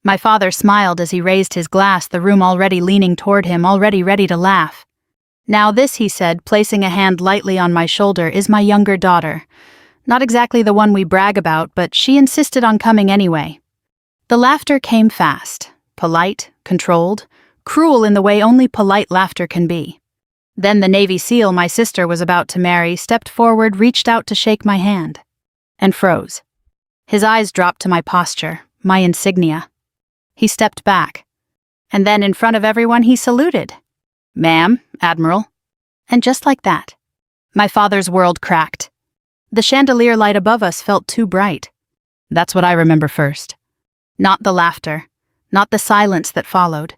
My father smiled as he raised his glass, the room already leaning toward him, already ready to laugh. "Now this," he said, placing a hand lightly on my shoulder, "is my younger daughter. Not exactly the one we brag about, but she insisted on coming anyway." The laughter came fast, polite, controlled, cruel in the way only polite laughter can be. Then the Navy SEAL my sister was about to marry stepped forward, reached out to shake my hand, and froze. His eyes dropped to my posture, my insignia. He stepped back, and then in front of everyone he saluted. "Ma'am, Admiral." And just like that, my father's world cracked. The chandelier light above us felt too bright. That's what I remember first. Not the laughter, not the silence that followed,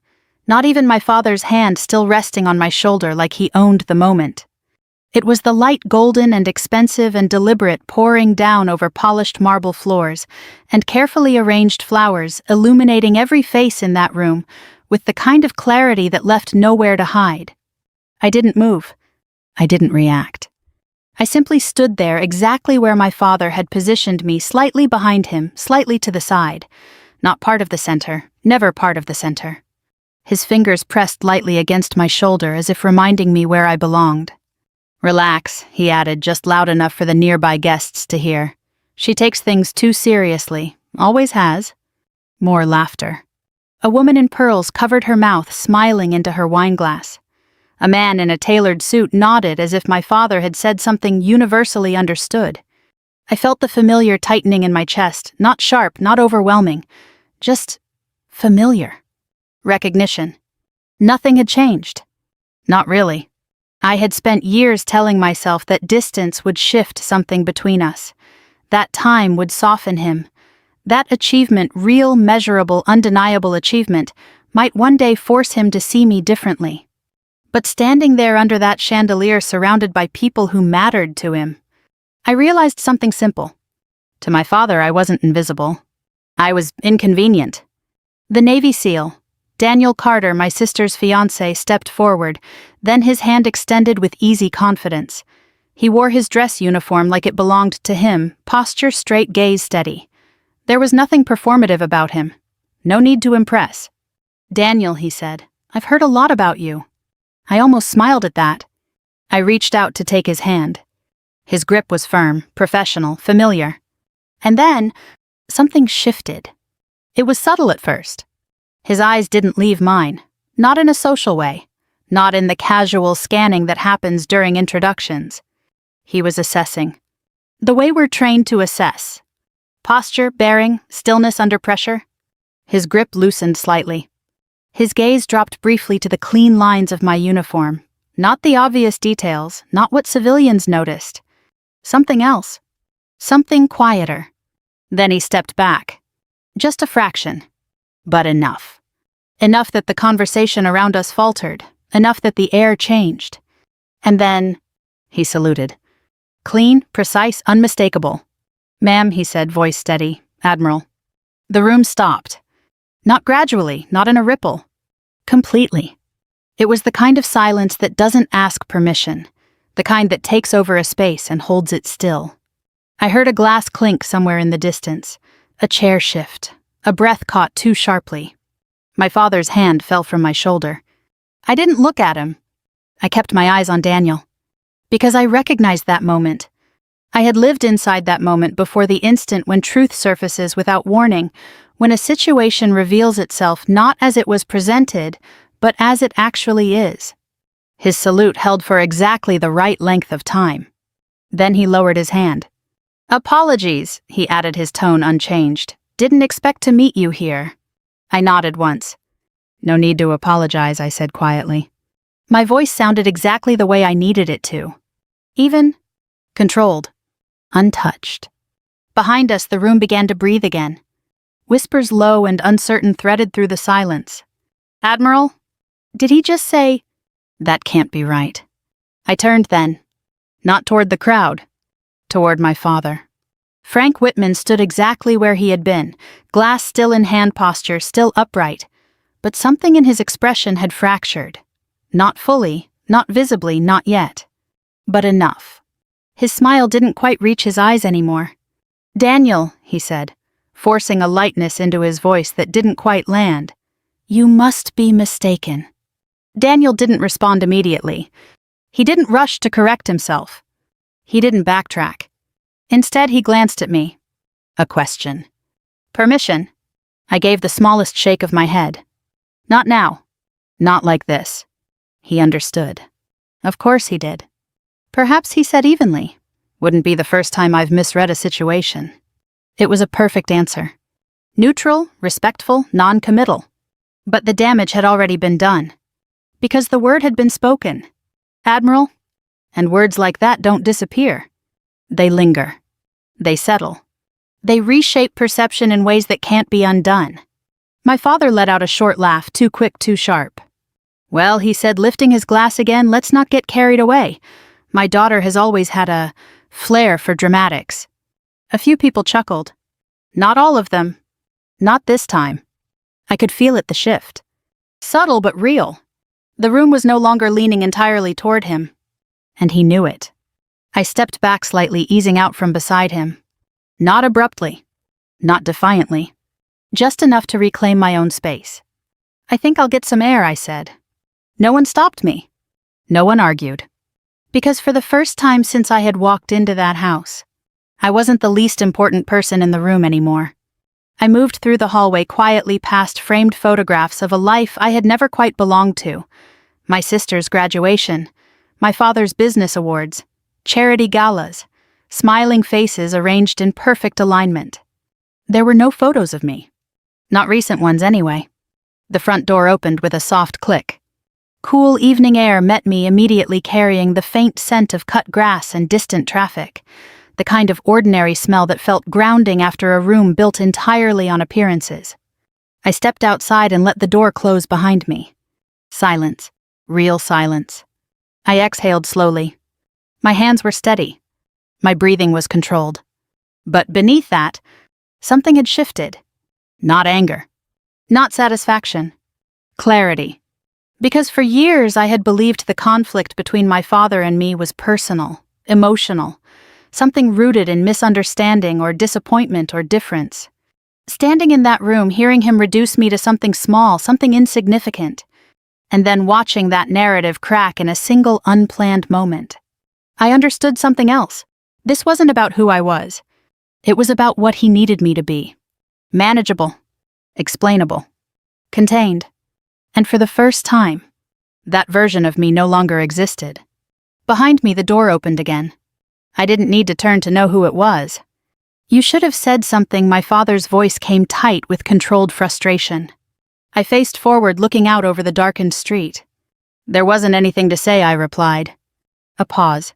not even my father's hand still resting on my shoulder like he owned the moment. It was the light, golden and expensive and deliberate, pouring down over polished marble floors and carefully arranged flowers, illuminating every face in that room with the kind of clarity that left nowhere to hide. I didn't move. I didn't react. I simply stood there exactly where my father had positioned me, slightly behind him, slightly to the side. Not part of the center, never part of the center. His fingers pressed lightly against my shoulder as if reminding me where I belonged. "Relax," he added, just loud enough for the nearby guests to hear. "She takes things too seriously. Always has." More laughter. A woman in pearls covered her mouth, smiling into her wineglass. A man in a tailored suit nodded as if my father had said something universally understood. I felt the familiar tightening in my chest, not sharp, not overwhelming, just familiar. Recognition. Nothing had changed. Not really. I had spent years telling myself that distance would shift something between us. That time would soften him. That achievement, real, measurable, undeniable achievement, might one day force him to see me differently. But standing there under that chandelier surrounded by people who mattered to him, I realized something simple. To my father, I wasn't invisible. I was inconvenient. The Navy SEAL, Daniel Carter, my sister's fiancé, stepped forward, then his hand extended with easy confidence. He wore his dress uniform like it belonged to him, posture straight, gaze steady. There was nothing performative about him. No need to impress. "Daniel," he said, "I've heard a lot about you." I almost smiled at that. I reached out to take his hand. His grip was firm, professional, familiar. And then, something shifted. It was subtle at first. His eyes didn't leave mine, not in a social way, not in the casual scanning that happens during introductions. He was assessing. The way we're trained to assess. Posture, bearing, stillness under pressure. His grip loosened slightly. His gaze dropped briefly to the clean lines of my uniform, not the obvious details, not what civilians noticed. Something else. Something quieter. Then he stepped back. Just a fraction. But enough. Enough that the conversation around us faltered, enough that the air changed. And then, he saluted. Clean, precise, unmistakable. "Ma'am," he said, voice steady, "Admiral." The room stopped. Not gradually, not in a ripple. Completely. It was the kind of silence that doesn't ask permission, the kind that takes over a space and holds it still. I heard a glass clink somewhere in the distance, a chair shift, a breath caught too sharply. My father's hand fell from my shoulder. I didn't look at him. I kept my eyes on Daniel. Because I recognized that moment. I had lived inside that moment before, the instant when truth surfaces without warning, when a situation reveals itself not as it was presented, but as it actually is. His salute held for exactly the right length of time. Then he lowered his hand. "Apologies," he added, his tone unchanged. "Didn't expect to meet you here." I nodded once. "No need to apologize," I said quietly. My voice sounded exactly the way I needed it to. Even controlled. Untouched. Behind us, the room began to breathe again. Whispers low and uncertain threaded through the silence. "Admiral? Did he just say?" That can't be right. I turned then. Not toward the crowd. Toward my father. Frank Whitman stood exactly where he had been, glass still in hand posture, still upright. But something in his expression had fractured. Not fully, not visibly, not yet. But enough. His smile didn't quite reach his eyes anymore. "Daniel," he said, forcing a lightness into his voice that didn't quite land. "You must be mistaken." Daniel didn't respond immediately. He didn't rush to correct himself. He didn't backtrack. Instead, he glanced at me. A question. "Permission?" I gave the smallest shake of my head. "Not now. Not like this." He understood. Of course he did. Perhaps he said evenly. Wouldn't be the first time I've misread a situation. It was a perfect answer. Neutral, respectful, non-committal. But the damage had already been done. Because the word had been spoken. Admiral? And words like that don't disappear. They linger. They settle. They reshape perception in ways that can't be undone. My father let out a short laugh, too quick, too sharp. "Well," he said, lifting his glass again, "let's not get carried away. My daughter has always had a flair for dramatics." A few people chuckled. Not all of them. Not this time. I could feel it, the shift. Subtle but real. The room was no longer leaning entirely toward him. And he knew it. I stepped back slightly, easing out from beside him. Not abruptly. Not defiantly. Just enough to reclaim my own space. "I think I'll get some air," I said. No one stopped me. No one argued. Because for the first time since I had walked into that house, I wasn't the least important person in the room anymore. I moved through the hallway quietly past framed photographs of a life I had never quite belonged to. My sister's graduation, my father's business awards, charity galas, smiling faces arranged in perfect alignment. There were no photos of me. Not recent ones anyway. The front door opened with a soft click. Cool evening air met me immediately, carrying the faint scent of cut grass and distant traffic, the kind of ordinary smell that felt grounding after a room built entirely on appearances. I stepped outside and let the door close behind me. Silence. Real silence. I exhaled slowly. My hands were steady. My breathing was controlled. But beneath that, something had shifted. Not anger. Not satisfaction. Clarity. Because for years I had believed the conflict between my father and me was personal, emotional, something rooted in misunderstanding or disappointment or difference. Standing in that room, hearing him reduce me to something small, something insignificant, and then watching that narrative crack in a single unplanned moment, I understood something else. This wasn't about who I was. It was about what he needed me to be. Manageable. Explainable. Contained. And for the first time, that version of me no longer existed. Behind me, the door opened again. I didn't need to turn to know who it was. "You should have said something." My father's voice came tight with controlled frustration. I faced forward, looking out over the darkened street. "There wasn't anything to say," I replied. A pause.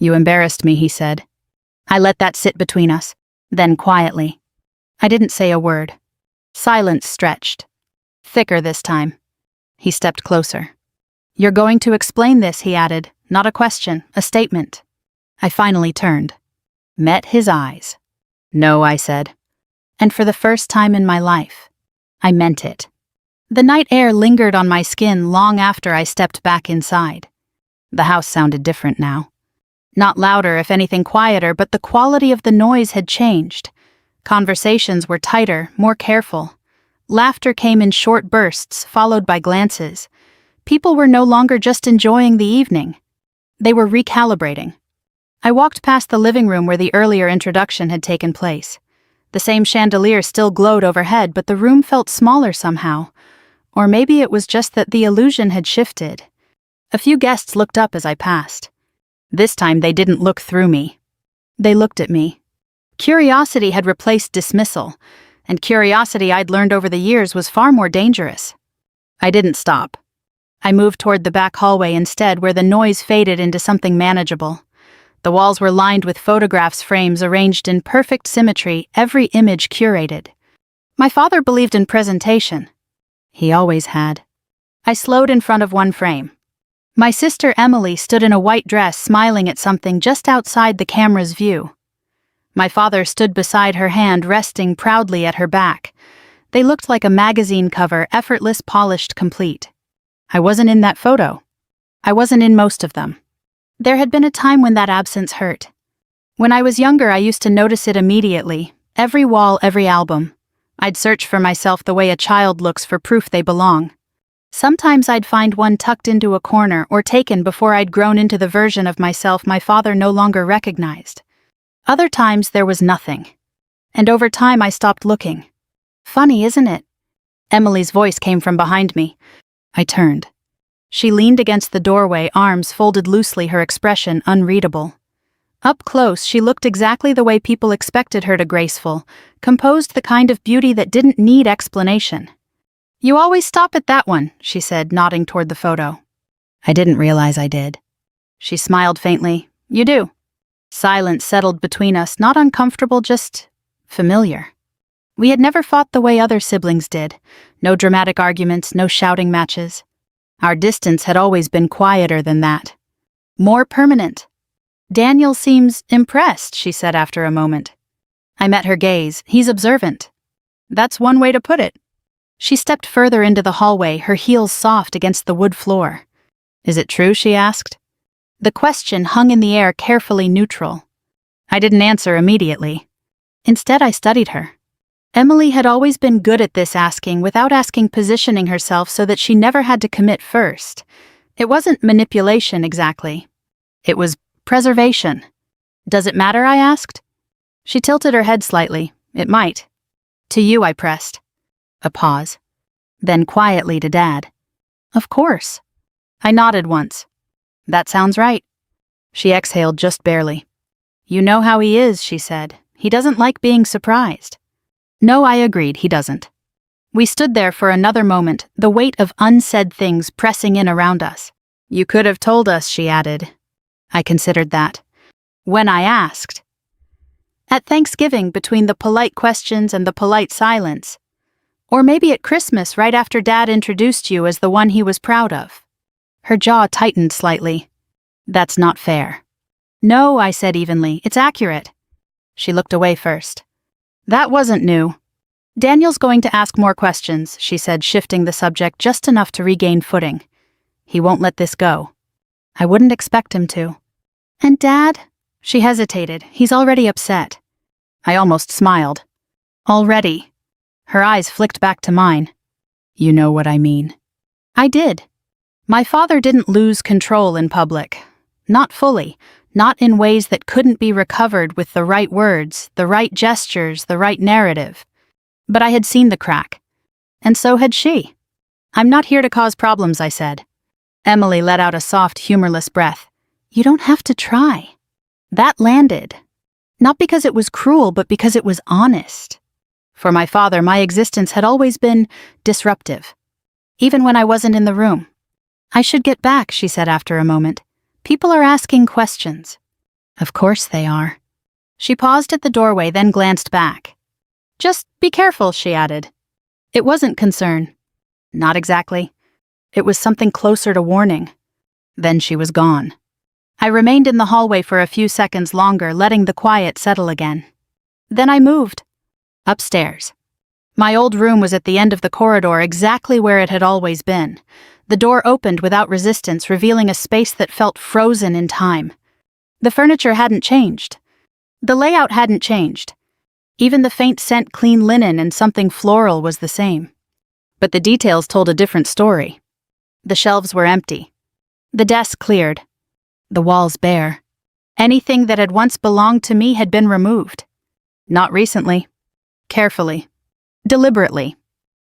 "You embarrassed me," he said. I let that sit between us. Then quietly. I didn't say a word. Silence stretched. Thicker this time. He stepped closer. "You're going to explain this," he added. Not a question, a statement. I finally turned. Met his eyes. "No," I said. And for the first time in my life, I meant it. The night air lingered on my skin long after I stepped back inside. The house sounded different now. Not louder, if anything quieter, but the quality of the noise had changed. Conversations were tighter, more careful. Laughter came in short bursts, followed by glances. People were no longer just enjoying the evening. They were recalibrating. I walked past the living room where the earlier introduction had taken place. The same chandelier still glowed overhead, but the room felt smaller somehow. Or maybe it was just that the illusion had shifted. A few guests looked up as I passed. This time they didn't look through me. They looked at me. Curiosity had replaced dismissal, and curiosity I'd learned over the years was far more dangerous. I didn't stop. I moved toward the back hallway instead, where the noise faded into something manageable. The walls were lined with photographs frames arranged in perfect symmetry, every image curated. My father believed in presentation. He always had. I slowed in front of one frame. My sister Emily stood in a white dress, smiling at something just outside the camera's view. My father stood beside her, hand resting proudly at her back. They looked like a magazine cover, effortless, polished, complete. I wasn't in that photo. I wasn't in most of them. There had been a time when that absence hurt. When I was younger, I used to notice it immediately, Every wall, every album. I'd search for myself the way a child looks for proof they belong. Sometimes I'd find one tucked into a corner or taken before I'd grown into the version of myself my father no longer recognized. Other times there was nothing. And over time I stopped looking. Funny, isn't it? Emily's voice came from behind me. I turned. She leaned against the doorway, arms folded loosely, her expression unreadable. Up close, she looked exactly the way people expected her to, graceful, composed, the kind of beauty that didn't need explanation. "You always stop at that one," she said, nodding toward the photo. I didn't realize I did. She smiled faintly. "You do." Silence settled between us, not uncomfortable, just familiar. We had never fought the way other siblings did. No dramatic arguments, no shouting matches. Our distance had always been quieter than that. More permanent. "Daniel seems impressed," she said after a moment. I met her gaze. "He's observant." "That's one way to put it." She stepped further into the hallway, her heels soft against the wood floor. "Is it true?" she asked. The question hung in the air, carefully neutral. I didn't answer immediately. Instead, I studied her. Emily had always been good at this, asking without asking, positioning herself so that she never had to commit first. It wasn't manipulation exactly. It was preservation. "Does it matter?" I asked. She tilted her head slightly. "It might." "To you," I pressed. A pause. Then quietly to Dad. "Of course." I nodded once. "That sounds right." She exhaled just barely. "You know how he is," she said. "He doesn't like being surprised." No, I agreed, he doesn't. We stood there for another moment, the weight of unsaid things pressing in around us. "You could have told us," she added. I considered that. When I asked. At Thanksgiving, between the polite questions and the polite silence. Or maybe at Christmas, right after Dad introduced you as the one he was proud of. Her jaw tightened slightly. "That's not fair." "No," I said evenly, "it's accurate." She looked away first. "That wasn't new." "Daniel's going to ask more questions," she said, shifting the subject just enough to regain footing. "He won't let this go." I wouldn't expect him to. "And Dad?" She hesitated. "He's already upset." I almost smiled. "Already?" Her eyes flicked back to mine. "You know what I mean." I did. My father didn't lose control in public. Not fully. Not in ways that couldn't be recovered with the right words, the right gestures, the right narrative. But I had seen the crack. And so had she. "I'm not here to cause problems," I said. Emily let out a soft, humorless breath. "You don't have to try." That landed. Not because it was cruel, but because it was honest. For my father, my existence had always been disruptive. Even when I wasn't in the room. "I should get back," she said after a moment. "People are asking questions." "Of course they are." She paused at the doorway, then glanced back. "Just be careful," she added. It wasn't concern. Not exactly. It was something closer to warning. Then she was gone. I remained in the hallway for a few seconds longer, letting the quiet settle again. Then I moved. Upstairs. My old room was at the end of the corridor, exactly where it had always been. The door opened without resistance, revealing a space that felt frozen in time. The furniture hadn't changed. The layout hadn't changed. Even the faint scent, clean linen, and something floral was the same. But the details told a different story. The shelves were empty. The desk cleared. The walls bare. Anything that had once belonged to me had been removed. Not recently. Carefully. Deliberately.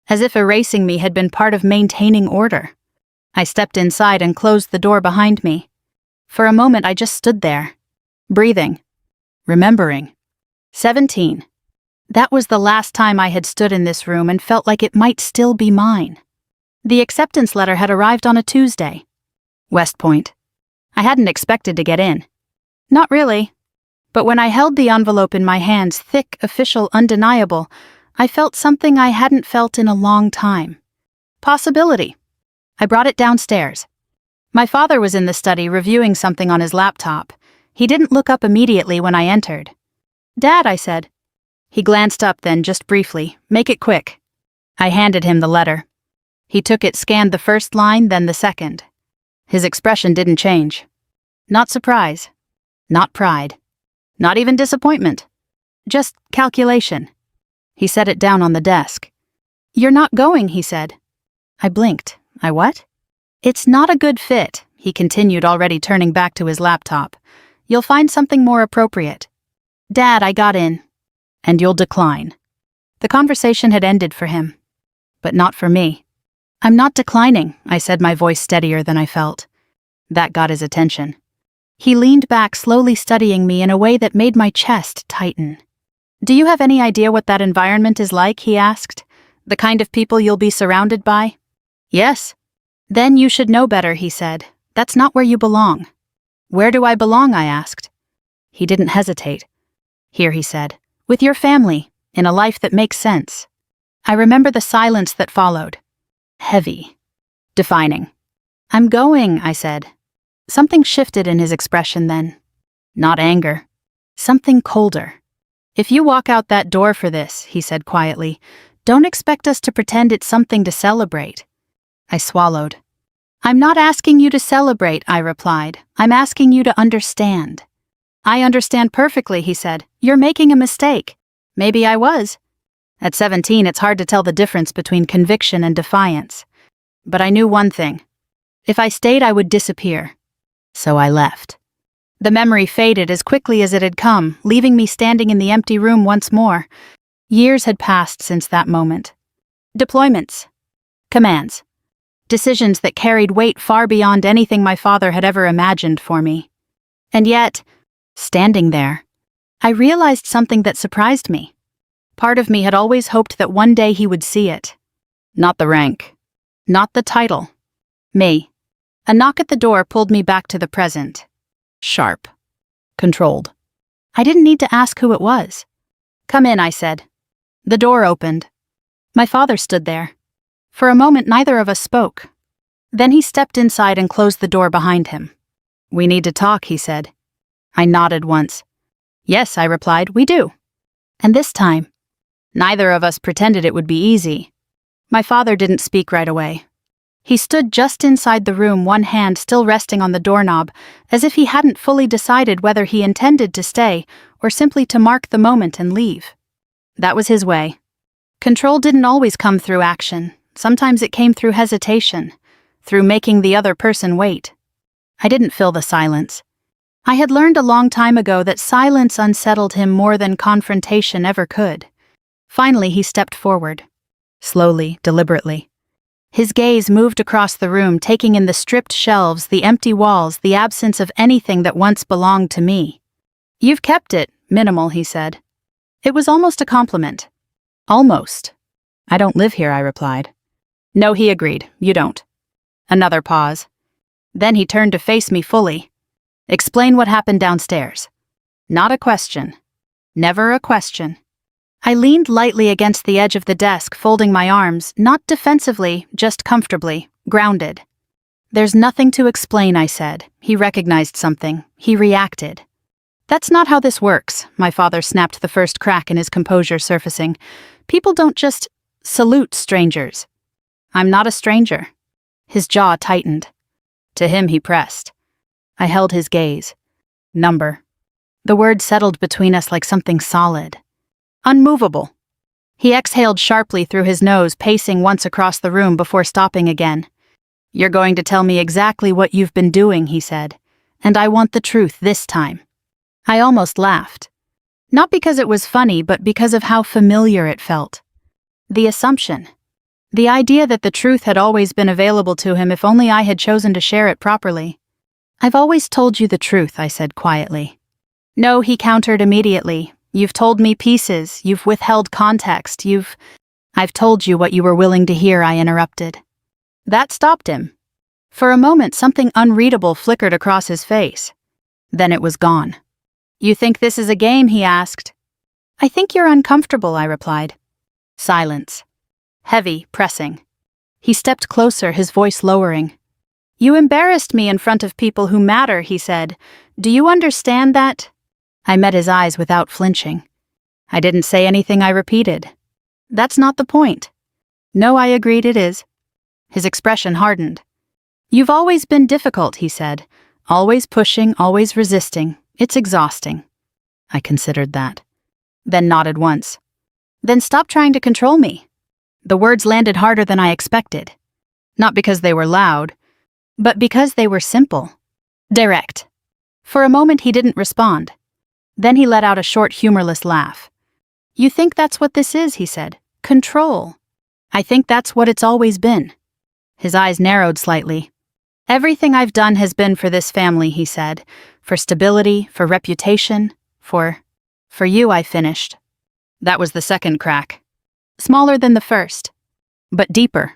As if erasing me had been part of maintaining order. I stepped inside and closed the door behind me. For a moment I just stood there. Breathing. Remembering. 17. That was the last time I had stood in this room and felt like it might still be mine. The acceptance letter had arrived on a Tuesday. West Point. I hadn't expected to get in. Not really. But when I held the envelope in my hands, thick, official, undeniable, I felt something I hadn't felt in a long time. Possibility. I brought it downstairs. My father was in the study reviewing something on his laptop. He didn't look up immediately when I entered. "Dad," I said. He glanced up then, just briefly. "Make it quick." I handed him the letter. He took it, scanned the first line, then the second. His expression didn't change. Not surprise. Not pride. Not even disappointment. Just calculation. He set it down on the desk. You're not going, he said. I blinked. I what? It's not a good fit, he continued, already turning back to his laptop. You'll find something more appropriate. Dad, I got in. And you'll decline. The conversation had ended for him. But not for me. I'm not declining, I said, my voice steadier than I felt. That got his attention. He leaned back, slowly studying me in a way that made my chest tighten. Do you have any idea what that environment is like, he asked? The kind of people you'll be surrounded by? Yes. Then you should know better, he said. That's not where you belong. Where do I belong, I asked. He didn't hesitate. Here, he said, with your family, in a life that makes sense. I remember the silence that followed. Heavy. Defining. I'm going, I said. Something shifted in his expression then. Not anger. Something colder. If you walk out that door for this, he said quietly, don't expect us to pretend it's something to celebrate. I swallowed. I'm not asking you to celebrate, I replied. I'm asking you to understand. I understand perfectly, he said. You're making a mistake. Maybe I was. At 17, it's hard to tell the difference between conviction and defiance. But I knew one thing. If I stayed, I would disappear. So I left. The memory faded as quickly as it had come, leaving me standing in the empty room once more. Years had passed since that moment. Deployments. Commands. Decisions that carried weight far beyond anything my father had ever imagined for me. And yet, standing there, I realized something that surprised me. Part of me had always hoped that one day he would see it. Not the rank. Not the title. Me. A knock at the door pulled me back to the present. Sharp. Controlled. I didn't need to ask who it was. Come in, I said. The door opened. My father stood there. For a moment, neither of us spoke. Then he stepped inside and closed the door behind him. We need to talk, he said. I nodded once. Yes, I replied, we do. And this time, neither of us pretended it would be easy. My father didn't speak right away. He stood just inside the room, one hand still resting on the doorknob, as if he hadn't fully decided whether he intended to stay or simply to mark the moment and leave. That was his way. Control didn't always come through action. Sometimes it came through hesitation, through making the other person wait. I didn't fill the silence. I had learned a long time ago that silence unsettled him more than confrontation ever could. Finally, he stepped forward. Slowly, deliberately. His gaze moved across the room, taking in the stripped shelves, the empty walls, the absence of anything that once belonged to me. You've kept it minimal, he said. It was almost a compliment. Almost. I don't live here, I replied. No, he agreed, you don't. Another pause. Then he turned to face me fully. Explain what happened downstairs. Not a question. Never a question. I leaned lightly against the edge of the desk, folding my arms, not defensively, just comfortably, grounded. There's nothing to explain, I said. He recognized something. He reacted. That's not how this works, my father snapped, the first crack in his composure surfacing. People don't just salute strangers. I'm not a stranger. His jaw tightened. To him he pressed. I held his gaze. Number. The word settled between us like something solid. Unmovable. He exhaled sharply through his nose, pacing once across the room before stopping again. You're going to tell me exactly what you've been doing, he said. And I want the truth this time. I almost laughed. Not because it was funny, but because of how familiar it felt. The assumption. The idea that the truth had always been available to him if only I had chosen to share it properly. I've always told you the truth, I said quietly. No, he countered immediately. You've told me pieces, you've withheld context, I've told you what you were willing to hear, I interrupted. That stopped him. For a moment, something unreadable flickered across his face. Then it was gone. You think this is a game, he asked. I think you're uncomfortable, I replied. Silence. Heavy, pressing. He stepped closer, his voice lowering. You embarrassed me in front of people who matter, he said. Do you understand that? I met his eyes without flinching. I didn't say anything, I repeated. That's not the point. No, I agreed, it is. His expression hardened. You've always been difficult, he said. Always pushing, always resisting. It's exhausting. I considered that. then nodded once. Then stop trying to control me. The words landed harder than I expected. Not because they were loud, but because they were simple. Direct. For a moment he didn't respond. Then he let out a short, humorless laugh. You think that's what this is, he said. Control. I think that's what it's always been. His eyes narrowed slightly. Everything I've done has been for this family, he said. For stability, for reputation, for you, I finished. That was the second crack. Smaller than the first, but deeper.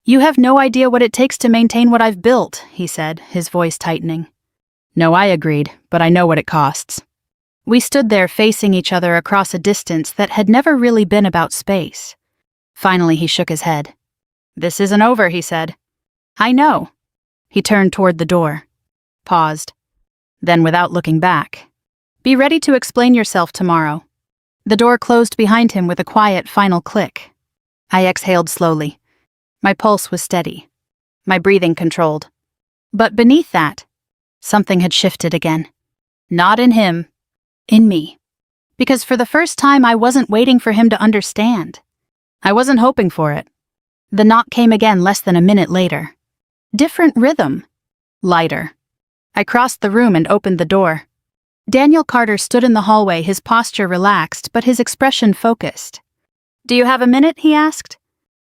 You have no idea what it takes to maintain what I've built, he said, his voice tightening. No, I agreed, but I know what it costs. We stood there facing each other across a distance that had never really been about space. Finally, he shook his head. This isn't over, he said. I know. He turned toward the door. Paused. Then, without looking back. Be ready to explain yourself tomorrow. The door closed behind him with a quiet final click. I exhaled slowly. My pulse was steady. My breathing controlled. But beneath that, something had shifted again. Not in him. In me. Because for the first time I wasn't waiting for him to understand. I wasn't hoping for it. The knock came again less than a minute later. Different rhythm. Lighter. I crossed the room and opened the door. Daniel Carter stood in the hallway, his posture relaxed, but his expression focused. Do you have a minute? He asked.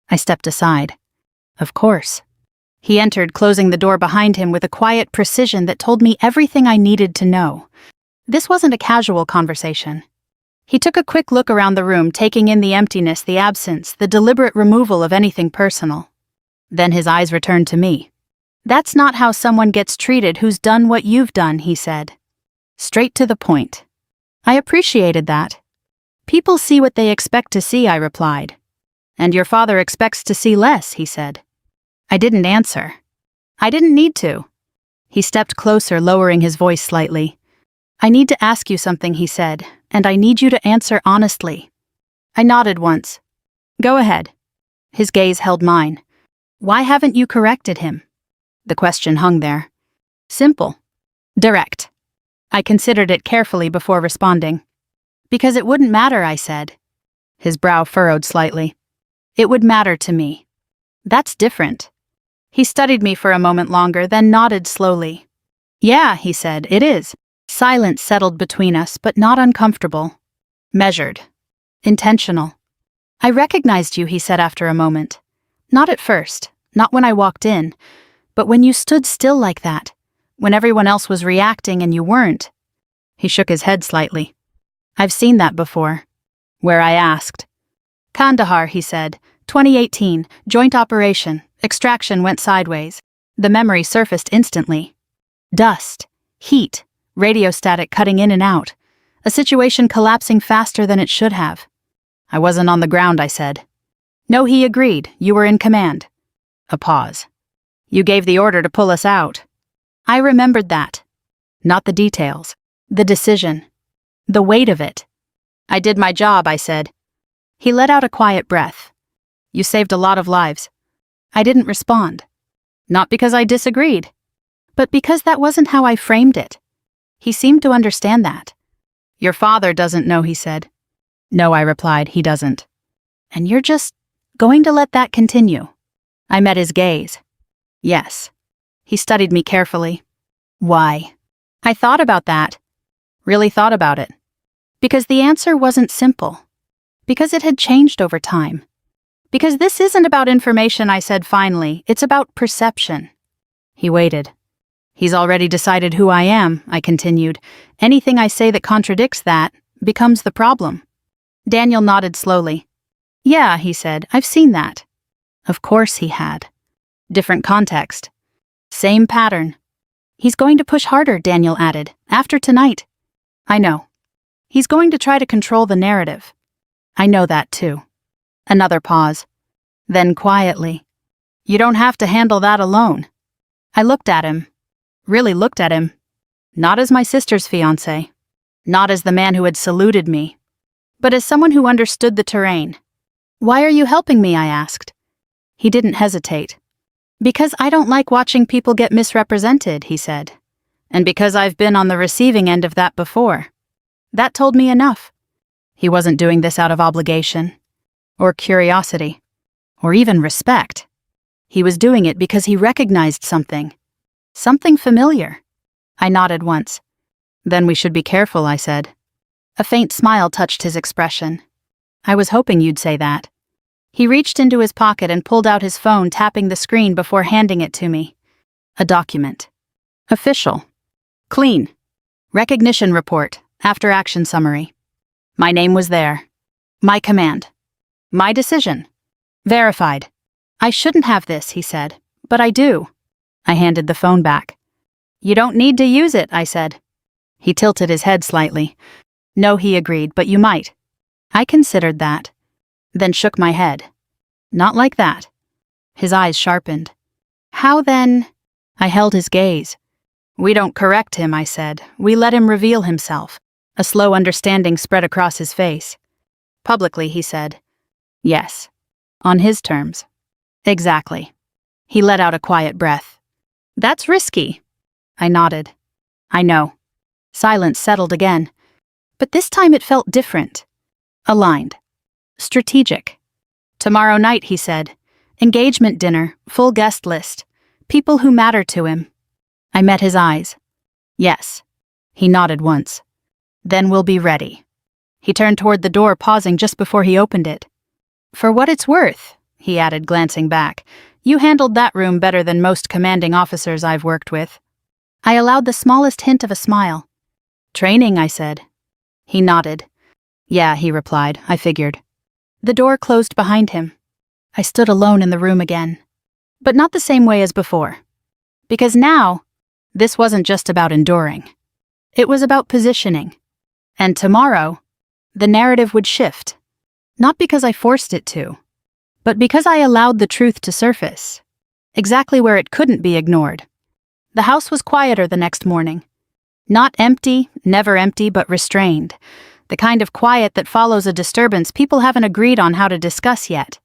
I stepped aside. Of course. He entered, closing the door behind him with a quiet precision that told me everything I needed to know. This wasn't a casual conversation. He took a quick look around the room, taking in the emptiness, the absence, the deliberate removal of anything personal. Then his eyes returned to me. That's not how someone gets treated who's done what you've done, he said. Straight to the point. I appreciated that. People see what they expect to see, I replied. And your father expects to see less, he said. I didn't answer. I didn't need to. He stepped closer, lowering his voice slightly. I need to ask you something, he said, and I need you to answer honestly. I nodded once. Go ahead. His gaze held mine. Why haven't you corrected him? The question hung there. Simple. Direct. I considered it carefully before responding. Because it wouldn't matter, I said. His brow furrowed slightly. It would matter to me. That's different. He studied me for a moment longer, then nodded slowly. Yeah, he said, it is. Silence settled between us, but not uncomfortable. Measured. Intentional. I recognized you, he said after a moment. Not at first, not when I walked in, but when you stood still like that, when everyone else was reacting and you weren't. He shook his head slightly. I've seen that before. Where I asked. Kandahar, he said, 2018, joint operation, extraction went sideways. The memory surfaced instantly. Dust, heat, radio static cutting in and out, a situation collapsing faster than it should have. I wasn't on the ground, I said. No, he agreed, you were in command. A pause. You gave the order to pull us out. I remembered that. Not the details. The decision. The weight of it. I did my job, I said. He let out a quiet breath. You saved a lot of lives. I didn't respond. Not because I disagreed, but because that wasn't how I framed it. He seemed to understand that. Your father doesn't know, he said. No, I replied, he doesn't. And you're just going to let that continue? I met his gaze. Yes. He studied me carefully. Why? I thought about that. Really thought about it. Because the answer wasn't simple. Because it had changed over time. Because this isn't about information, I said finally. It's about perception. He waited. He's already decided who I am, I continued. Anything I say that contradicts that becomes the problem. Daniel nodded slowly. Yeah, he said, I've seen that. Of course he had. Different context. Same pattern. He's going to push harder, Daniel added, after tonight. I know. He's going to try to control the narrative. I know that too. Another pause. Then quietly. You don't have to handle that alone. I looked at him. Really looked at him. Not as my sister's fiancé. Not as the man who had saluted me. But as someone who understood the terrain. Why are you helping me? I asked. He didn't hesitate. Because I don't like watching people get misrepresented, he said. And because I've been on the receiving end of that before. That told me enough. He wasn't doing this out of obligation, or curiosity, or even respect. He was doing it because he recognized something. Something familiar. I nodded once. Then we should be careful, I said. A faint smile touched his expression. I was hoping you'd say that. He reached into his pocket and pulled out his phone, tapping the screen before handing it to me. A document. Official. Clean. Recognition report, after action summary. My name was there. My command. My decision. Verified. I shouldn't have this, he said, but I do. I handed the phone back. You don't need to use it, I said. He tilted his head slightly. No, he agreed, but you might. I considered that. Then shook my head. Not like that. His eyes sharpened. How then? I held his gaze. We don't correct him, I said. We let him reveal himself. A slow understanding spread across his face. Publicly, he said. Yes. On his terms. Exactly. He let out a quiet breath. That's risky. I nodded. I know. Silence settled again. But this time it felt different. Aligned. Strategic. Tomorrow night, he said. Engagement dinner, full guest list. People who matter to him. I met his eyes. Yes. He nodded once. Then we'll be ready. He turned toward the door, pausing just before he opened it. For what it's worth, he added, glancing back, you handled that room better than most commanding officers I've worked with. I allowed the smallest hint of a smile. Training, I said. He nodded. Yeah, he replied, I figured. The door closed behind him. I stood alone in the room again. But not the same way as before. Because now, this wasn't just about enduring. It was about positioning. And tomorrow, the narrative would shift. Not because I forced it to, but because I allowed the truth to surface. Exactly where it couldn't be ignored. The house was quieter the next morning. Not empty, never empty, but restrained. The kind of quiet that follows a disturbance people haven't agreed on how to discuss yet.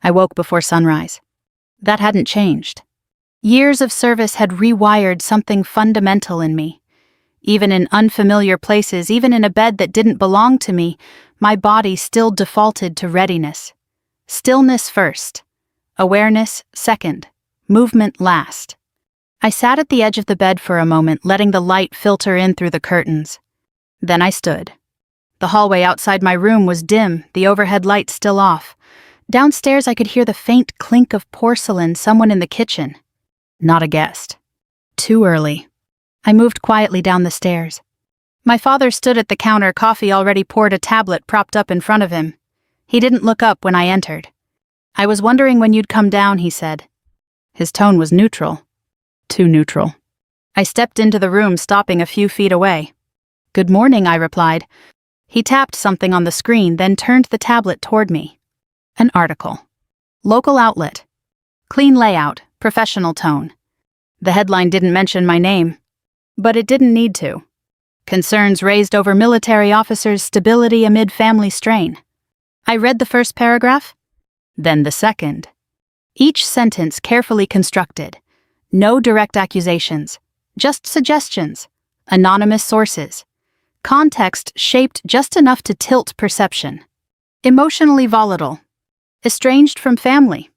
I woke before sunrise. That hadn't changed. Years of service had rewired something fundamental in me. Even in unfamiliar places, even in a bed that didn't belong to me, my body still defaulted to readiness. Stillness first. Awareness second. Movement last. I sat at the edge of the bed for a moment, letting the light filter in through the curtains. Then I stood. The hallway outside my room was dim, the overhead light still off. Downstairs I could hear the faint clink of porcelain, someone in the kitchen. Not a guest. Too early. I moved quietly down the stairs. My father stood at the counter, coffee already poured, a tablet propped up in front of him. He didn't look up when I entered. I was wondering when you'd come down, he said. His tone was neutral. Too neutral. I stepped into the room, stopping a few feet away. Good morning, I replied. He tapped something on the screen, then turned the tablet toward me. An article. Local outlet. Clean layout, professional tone. The headline didn't mention my name. But it didn't need to. Concerns raised over military officers' stability amid family strain. I read the first paragraph, then the second. Each sentence carefully constructed. No direct accusations, just suggestions, anonymous sources. Context shaped just enough to tilt perception. Emotionally volatile. Estranged from family.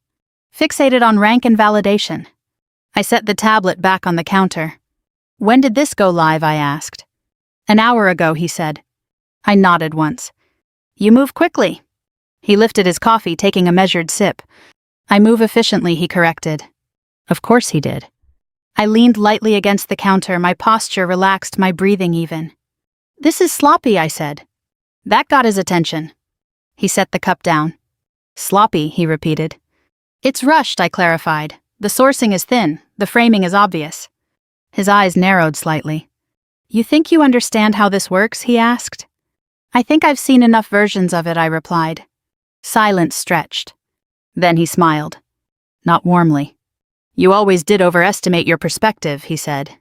Fixated on rank and validation. I set the tablet back on the counter. When did this go live, I asked. An hour ago, he said. I nodded once. You move quickly. He lifted his coffee, taking a measured sip. I move efficiently, he corrected. Of course he did. I leaned lightly against the counter, my posture relaxed, my breathing even. This is sloppy, I said. That got his attention. He set the cup down. Sloppy, he repeated. It's rushed, I clarified. The sourcing is thin, the framing is obvious. His eyes narrowed slightly. You think you understand how this works, he asked. I think I've seen enough versions of it, I replied. Silence stretched. Then he smiled. Not warmly. You always did overestimate your perspective, he said.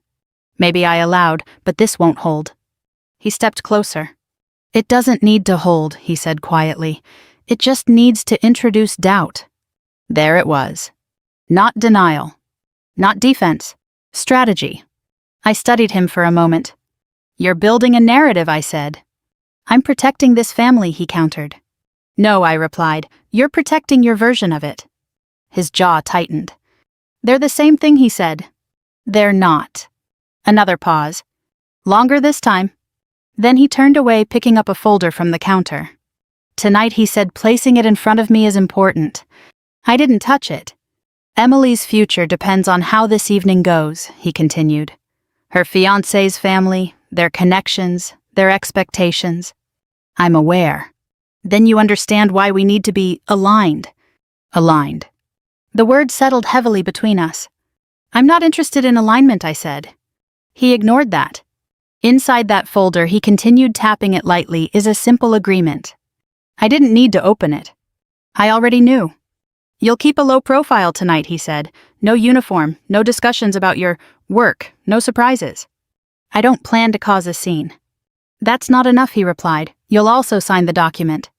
Maybe I allowed, but this won't hold. He stepped closer. It doesn't need to hold, he said quietly. It just needs to introduce doubt. There it was. Not denial. Not defense. Strategy. I studied him for a moment. You're building a narrative, I said. I'm protecting this family, he countered. No, I replied, you're protecting your version of it. His jaw tightened. They're the same thing, he said. They're not. Another pause. Longer this time. Then he turned away, picking up a folder from the counter. Tonight, he said, placing it in front of me is important. I didn't touch it. Emily's future depends on how this evening goes, he continued. Her fiancé's family, their connections, their expectations. I'm aware. Then you understand why we need to be aligned. Aligned. The word settled heavily between us. I'm not interested in alignment, I said. He ignored that. Inside that folder, he continued tapping it lightly, is a simple agreement. I didn't need to open it. I already knew. You'll keep a low profile tonight, he said. No uniform, no discussions about your work, no surprises. I don't plan to cause a scene. That's not enough, he replied. You'll also sign the document.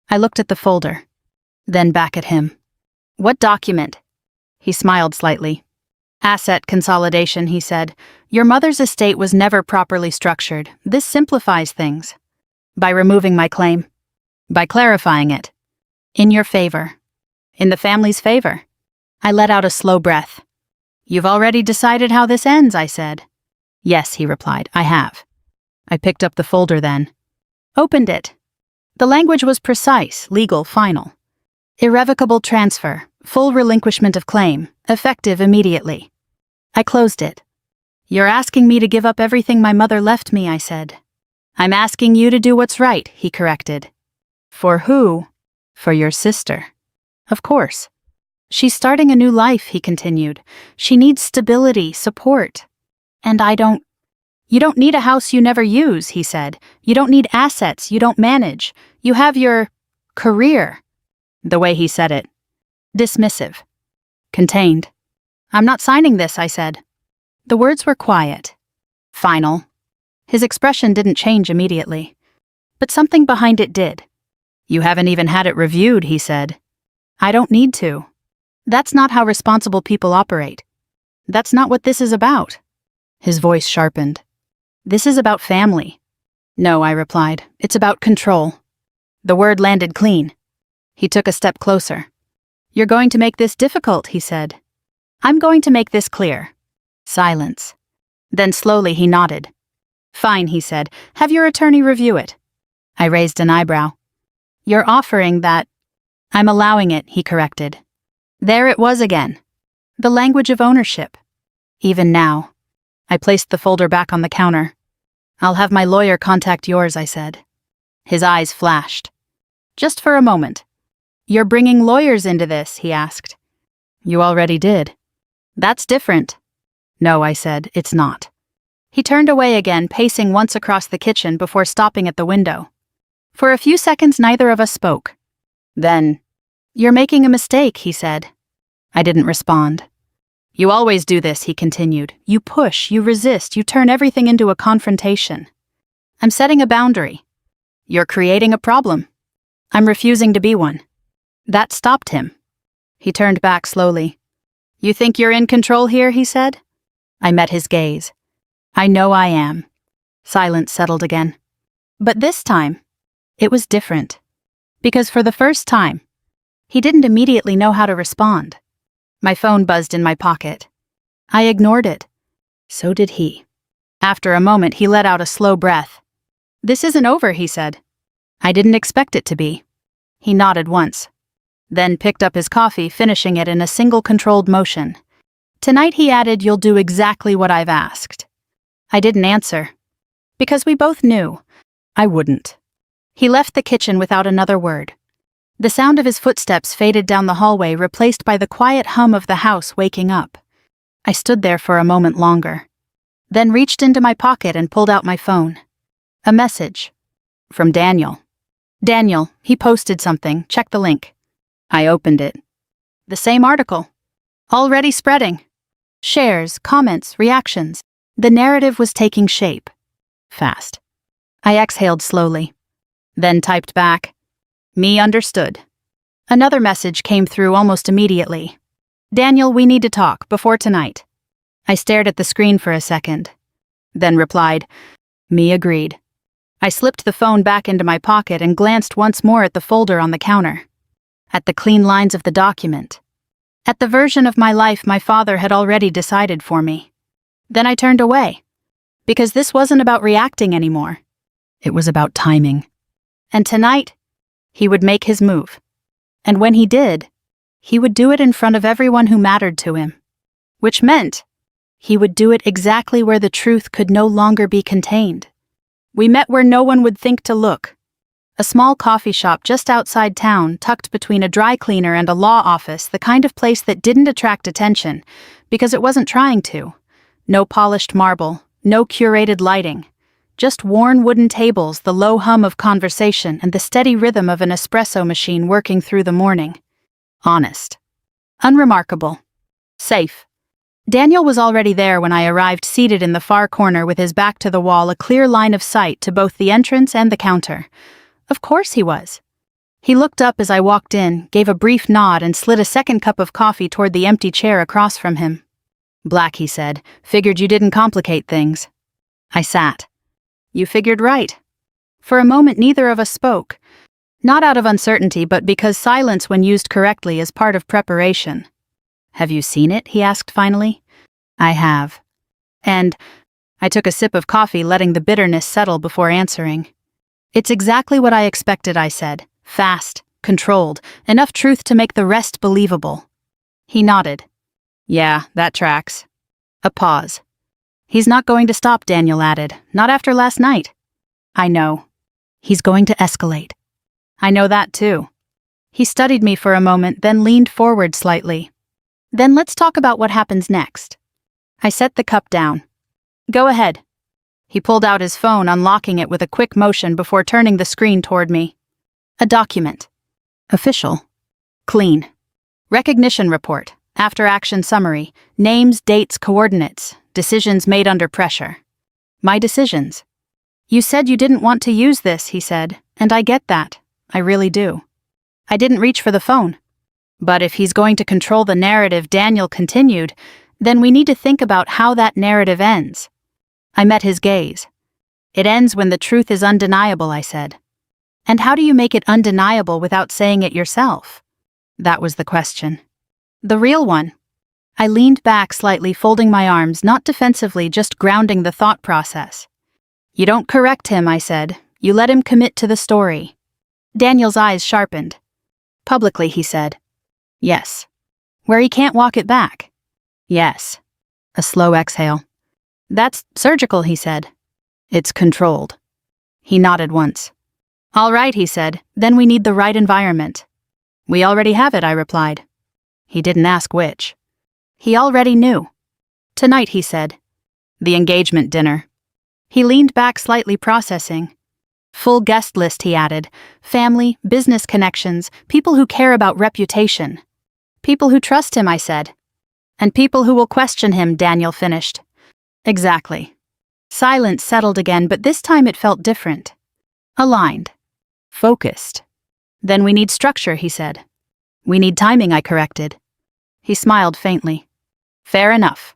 I looked at the folder. Then back at him. What document? He smiled slightly. Asset consolidation, he said. Your mother's estate was never properly structured. This simplifies things. By removing my claim. By clarifying it. In your favor. In the family's favor. I let out a slow breath. You've already decided how this ends, I said. Yes, he replied, I have. I picked up the folder then. Opened it. The language was precise, legal, final. Irrevocable transfer, full relinquishment of claim, effective immediately. I closed it. You're asking me to give up everything my mother left me, I said. I'm asking you to do what's right, he corrected. For who? For your sister. Of course. She's starting a new life, he continued. She needs stability, support. And You don't need a house you never use, he said. You don't need assets you don't manage. You have your career. The way he said it. Dismissive. Contained. I'm not signing this, I said. The words were quiet. Final. His expression didn't change immediately. But something behind it did. You haven't even had it reviewed, he said. I don't need to. That's not how responsible people operate. That's not what this is about. His voice sharpened. This is about family. No, I replied. It's about control. The word landed clean. He took a step closer. You're going to make this difficult, he said. I'm going to make this clear. Silence. Then slowly he nodded. Fine, he said. Have your attorney review it. I raised an eyebrow. You're offering that. I'm allowing it, he corrected. There it was again. The language of ownership. Even now. I placed the folder back on the counter. I'll have my lawyer contact yours, I said. His eyes flashed. Just for a moment. You're bringing lawyers into this, he asked. You already did. That's different. No, I said, it's not. He turned away again, pacing once across the kitchen before stopping at the window. For a few seconds, neither of us spoke. Then, you're making a mistake, he said. I didn't respond. You always do this, he continued. You push, you resist, you turn everything into a confrontation. I'm setting a boundary. You're creating a problem. I'm refusing to be one. That stopped him. He turned back slowly. You think you're in control here, he said. I met his gaze. I know I am. Silence settled again. But this time, it was different. Because for the first time, he didn't immediately know how to respond. My phone buzzed in my pocket. I ignored it. So did he. After a moment, he let out a slow breath. This isn't over, he said. I didn't expect it to be. He nodded once. Then picked up his coffee, finishing it in a single controlled motion. Tonight, he added, you'll do exactly what I've asked. I didn't answer. Because we both knew I wouldn't. He left the kitchen without another word. The sound of his footsteps faded down the hallway, replaced by the quiet hum of the house waking up. I stood there for a moment longer. Then reached into my pocket and pulled out my phone. A message. From Daniel. Daniel, he posted something. Check the link. I opened it. The same article. Already spreading. Shares, comments, reactions. The narrative was taking shape. Fast. I exhaled slowly. Then typed back. Me understood. Another message came through almost immediately. Daniel, we need to talk before tonight. I stared at the screen for a second. Then replied. Me agreed. I slipped the phone back into my pocket and glanced once more at the folder on the counter. At the clean lines of the document. At the version of my life my father had already decided for me. Then I turned away. Because this wasn't about reacting anymore. It was about timing. And tonight, he would make his move. And when he did, he would do it in front of everyone who mattered to him. Which meant, he would do it exactly where the truth could no longer be contained. We met where no one would think to look. A small coffee shop just outside town, tucked between a dry cleaner and a law office, the kind of place that didn't attract attention, because it wasn't trying to. No polished marble, no curated lighting. Just worn wooden tables, the low hum of conversation, and the steady rhythm of an espresso machine working through the morning. Honest. Unremarkable. Safe. Daniel was already there when I arrived, seated in the far corner with his back to the wall, a clear line of sight to both the entrance and the counter. Of course he was. He looked up as I walked in, gave a brief nod, and slid a second cup of coffee toward the empty chair across from him. "Black," he said. "Figured you didn't complicate things." I sat. "You figured right." For a moment neither of us spoke. Not out of uncertainty, but because silence when used correctly is part of preparation. "Have you seen it?" he asked finally. "I have." And I took a sip of coffee, letting the bitterness settle before answering. "It's exactly what I expected," I said. "Fast, controlled, enough truth to make the rest believable." He nodded. "Yeah, that tracks." A pause. "He's not going to stop," Daniel added. "Not after last night." "I know. He's going to escalate." "I know that too." He studied me for a moment, then leaned forward slightly. "Then let's talk about what happens next." I set the cup down. "Go ahead." He pulled out his phone, unlocking it with a quick motion before turning the screen toward me. A document. Official. Clean. Recognition report. After-action summary. Names, dates, coordinates. Decisions made under pressure. My decisions. "You said you didn't want to use this," he said, "and I get that. I really do." I didn't reach for the phone. "But if he's going to control the narrative," Daniel continued, "then we need to think about how that narrative ends." I met his gaze. "It ends when the truth is undeniable," I said. "And how do you make it undeniable without saying it yourself?" That was the question. The real one. I leaned back slightly, folding my arms, not defensively, just grounding the thought process. "You don't correct him," I said. "You let him commit to the story." Daniel's eyes sharpened. "Publicly," he said. "Yes." "Where he can't walk it back?" "Yes." A slow exhale. "That's surgical," he said. "It's controlled." He nodded once. "All right," he said. "Then we need the right environment." "We already have it," I replied. He didn't ask which. He already knew. "Tonight," he said. "The engagement dinner." He leaned back slightly, processing. "Full guest list," he added. "Family, business connections, people who care about reputation." "People who trust him," I said. "And people who will question him," Daniel finished. "Exactly." Silence settled again, but this time it felt different. Aligned. Focused. "Then we need structure," he said. "We need timing," I corrected. He smiled faintly. "Fair enough."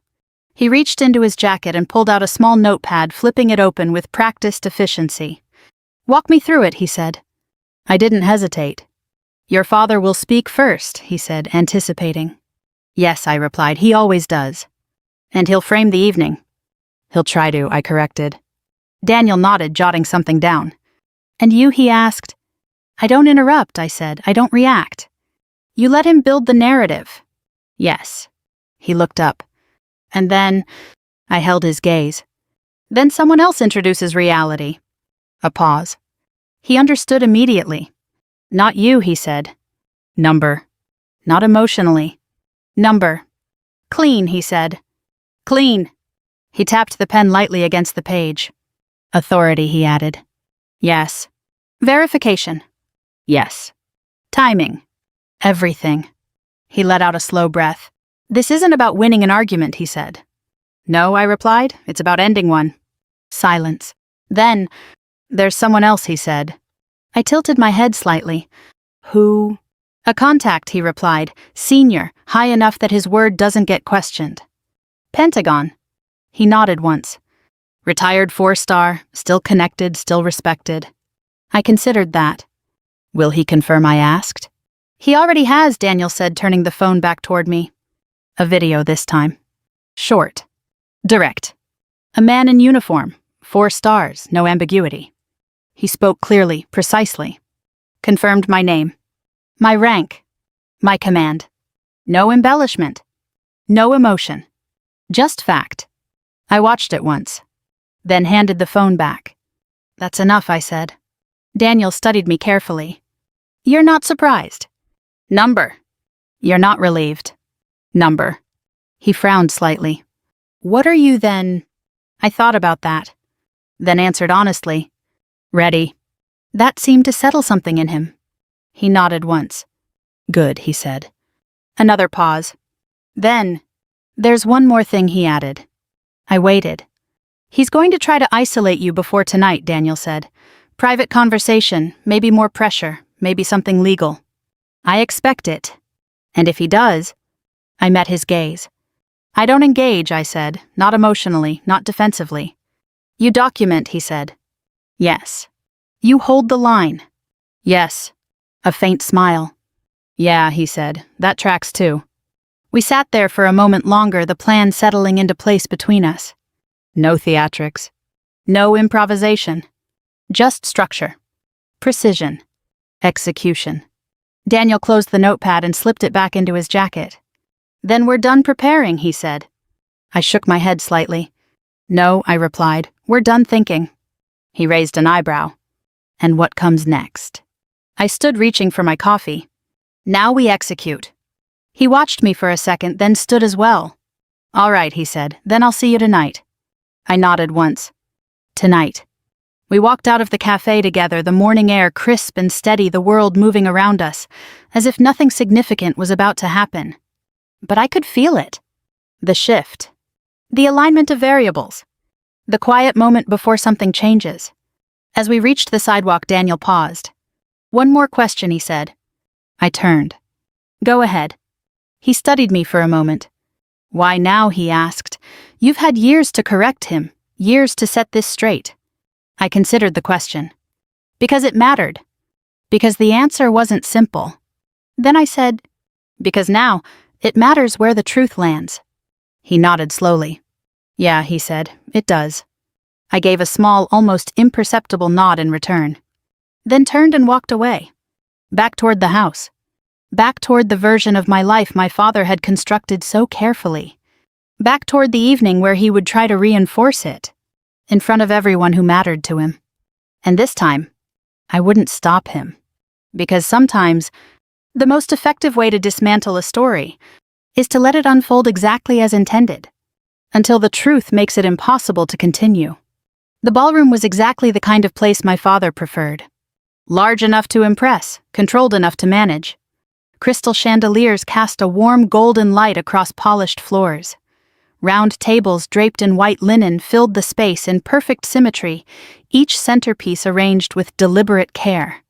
He reached into his jacket and pulled out a small notepad, flipping it open with practiced efficiency. "Walk me through it," he said. I didn't hesitate. "Your father will speak first," he said, anticipating. "Yes," I replied, "he always does." "And he'll frame the evening." "He'll try to," I corrected. Daniel nodded, jotting something down. "And you?" he asked. "I don't interrupt," I said. "I don't react." "You let him build the narrative." "Yes." He looked up. "And then," I held his gaze, "then someone else introduces reality." A pause. He understood immediately. "Not you," he said. "Number." "Not emotionally." "Number." "Clean," he said. "Clean." He tapped the pen lightly against the page. "Authority," he added. "Yes." "Verification." "Yes." "Timing." "Everything." He let out a slow breath. "This isn't about winning an argument," he said. "No," I replied. "It's about ending one." Silence. Then, "There's someone else," he said. I tilted my head slightly. "Who?" "A contact," he replied. "Senior, high enough that his word doesn't get questioned." "Pentagon." He nodded once. Retired 4-star, still connected, still respected. I considered that. Will he confirm, I asked. He already has, Daniel said, turning the phone back toward me. A video this time. Short. Direct. A man in uniform. 4 stars, no ambiguity. He spoke clearly, precisely. Confirmed my name. My rank. My command. No embellishment. No emotion. Just fact. I watched it once. Then handed the phone back. That's enough, I said. Daniel studied me carefully. You're not surprised. Number. You're not relieved. Number. He frowned slightly. What are you then? I thought about that. Then answered honestly. Ready. That seemed to settle something in him. He nodded once. Good, he said. Another pause. Then, there's one more thing, he added. I waited. He's going to try to isolate you before tonight, Daniel said. Private conversation, maybe more pressure, maybe something legal. I expect it. And if he does, I met his gaze. I don't engage, I said, not emotionally, not defensively. You document, he said. Yes. You hold the line. Yes. A faint smile. Yeah, he said, that tracks too. We sat there for a moment longer, the plan settling into place between us. No theatrics. No improvisation. Just structure. Precision. Execution. Daniel closed the notepad and slipped it back into his jacket. Then we're done preparing, he said. I shook my head slightly. No, I replied, we're done thinking. He raised an eyebrow. And what comes next? I stood reaching for my coffee. Now we execute. He watched me for a second, then stood as well. All right, he said, then I'll see you tonight. I nodded once. Tonight. We walked out of the cafe together, the morning air crisp and steady, the world moving around us, as if nothing significant was about to happen. But I could feel it. The shift. The alignment of variables. The quiet moment before something changes. As we reached the sidewalk, Daniel paused. One more question, he said. I turned. Go ahead. He studied me for a moment. Why now, he asked. You've had years to correct him, years to set this straight. I considered the question. Because it mattered. Because the answer wasn't simple. Then I said, because now, it matters where the truth lands. He nodded slowly. Yeah, he said, it does. I gave a small, almost imperceptible nod in return. Then turned and walked away. Back toward the house. Back toward the version of my life my father had constructed so carefully. Back toward the evening where he would try to reinforce it. In front of everyone who mattered to him. And this time, I wouldn't stop him. Because sometimes, the most effective way to dismantle a story is to let it unfold exactly as intended, until the truth makes it impossible to continue. The ballroom was exactly the kind of place my father preferred. Large enough to impress, controlled enough to manage. Crystal chandeliers cast a warm golden light across polished floors. Round tables draped in white linen filled the space in perfect symmetry, each centerpiece arranged with deliberate care.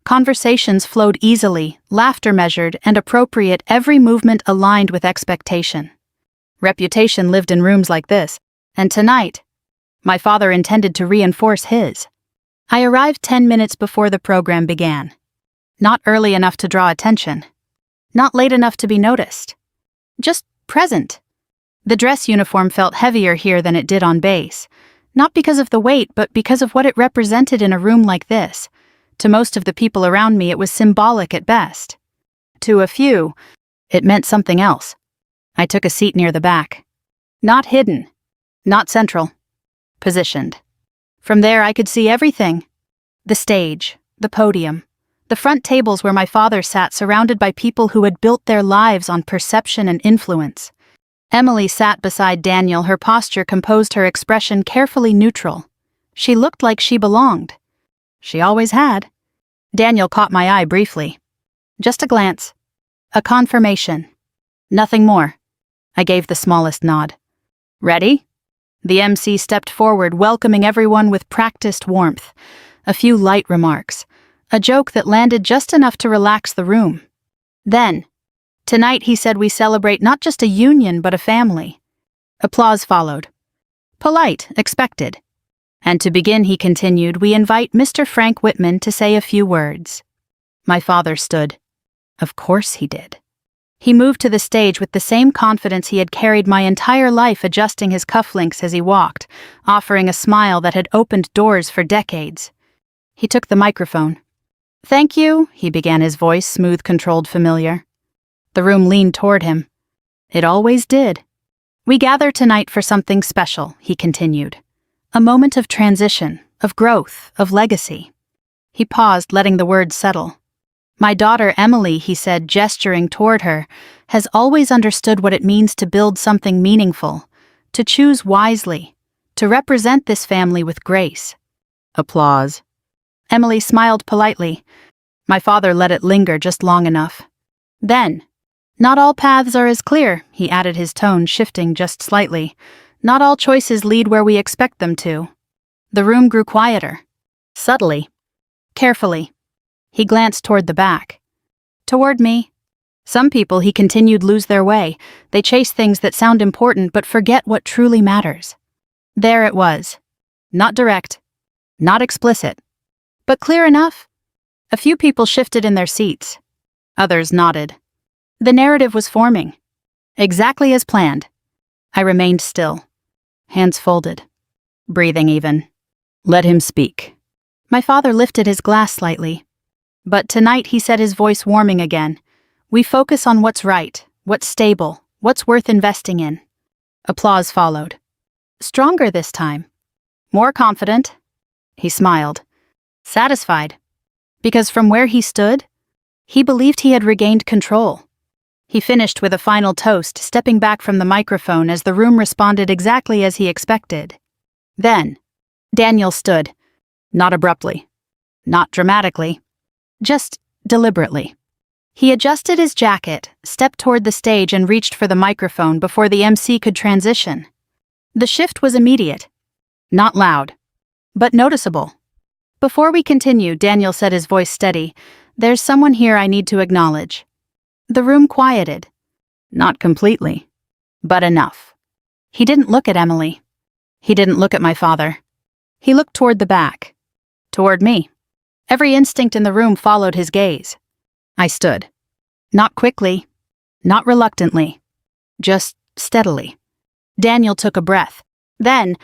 Conversations flowed easily, laughter measured and appropriate, every movement aligned with expectation. Reputation lived in rooms like this, and tonight, my father intended to reinforce his. I arrived 10 minutes before the program began. Not early enough to draw attention. Not late enough to be noticed. Just present. The dress uniform felt heavier here than it did on base, not because of the weight, but because of what it represented in a room like this. To most of the people around me, it was symbolic at best. To a few, it meant something else. I took a seat near the back. Not hidden. Not central. Positioned. From there, I could see everything. The stage, the podium, the front tables where my father sat surrounded by people who had built their lives on perception and influence. Emily sat beside Daniel, her posture composed, her expression carefully neutral. She looked like she belonged. She always had. Daniel caught my eye briefly. Just a glance. A confirmation. Nothing more. I gave the smallest nod. Ready? The MC stepped forward, welcoming everyone with practiced warmth. A few light remarks. A joke that landed just enough to relax the room. Then, tonight, he said, we celebrate not just a union but a family. Applause followed. Polite, expected. And to begin, he continued, we invite Mr. Frank Whitman to say a few words. My father stood. Of course he did. He moved to the stage with the same confidence he had carried my entire life, adjusting his cufflinks as he walked, offering a smile that had opened doors for decades. He took the microphone. Thank you, he began, his voice smooth, controlled, familiar. The room leaned toward him. It always did. We gather tonight for something special, he continued. A moment of transition, of growth, of legacy. He paused, letting the words settle. My daughter Emily, he said, gesturing toward her, has always understood what it means to build something meaningful, to choose wisely, to represent this family with grace. Applause. Emily smiled politely. My father let it linger just long enough. Then, not all paths are as clear, he added, his tone shifting just slightly. Not all choices lead where we expect them to. The room grew quieter. Subtly. Carefully. He glanced toward the back. Toward me. Some people, he continued, lose their way. They chase things that sound important but forget what truly matters. There it was. Not direct. Not explicit. But clear enough. A few people shifted in their seats. Others nodded. The narrative was forming. Exactly as planned. I remained still. Hands folded. Breathing even. Let him speak. My father lifted his glass slightly. But tonight, he said, his voice warming again, we focus on what's right, what's stable, what's worth investing in. Applause followed. Stronger this time. More confident. He smiled. Satisfied. Because from where he stood, he believed he had regained control. He finished with a final toast, stepping back from the microphone as the room responded exactly as he expected. Then, Daniel stood. Not abruptly. Not dramatically. Just deliberately. He adjusted his jacket, stepped toward the stage, and reached for the microphone before the MC could transition. The shift was immediate. Not loud, but noticeable. Before we continue, Daniel said, his voice steady, there's someone here I need to acknowledge. The room quieted. Not completely, but enough. He didn't look at Emily. He didn't look at my father. He looked toward the back. Toward me. Every instinct in the room followed his gaze. I stood. Not quickly. Not reluctantly. Just steadily. Daniel took a breath. Then,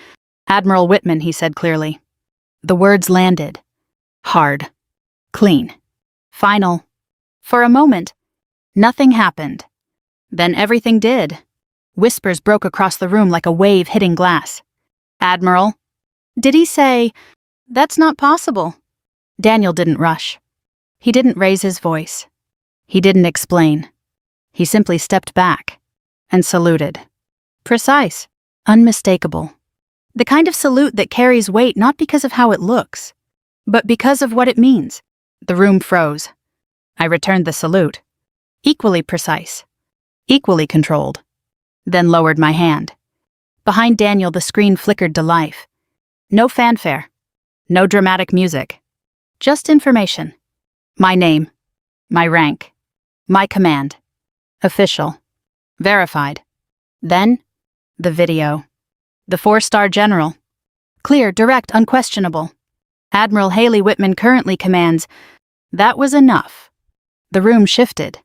Admiral Whitman, he said clearly. The words landed. Hard. Clean. Final. For a moment, nothing happened. Then everything did. Whispers broke across the room like a wave hitting glass. Admiral. Did he say, that's not possible? Daniel didn't rush. He didn't raise his voice. He didn't explain. He simply stepped back and saluted. Precise. Unmistakable. The kind of salute that carries weight not because of how it looks, but because of what it means. The room froze. I returned the salute. Equally precise. Equally controlled. Then lowered my hand. Behind Daniel, the screen flickered to life. No fanfare. No dramatic music. Just information. My name. My rank. My command. Official. Verified. Then, the video. The 4-star general. Clear, direct, unquestionable. Admiral Haley Whitman currently commands. That was enough. The room shifted.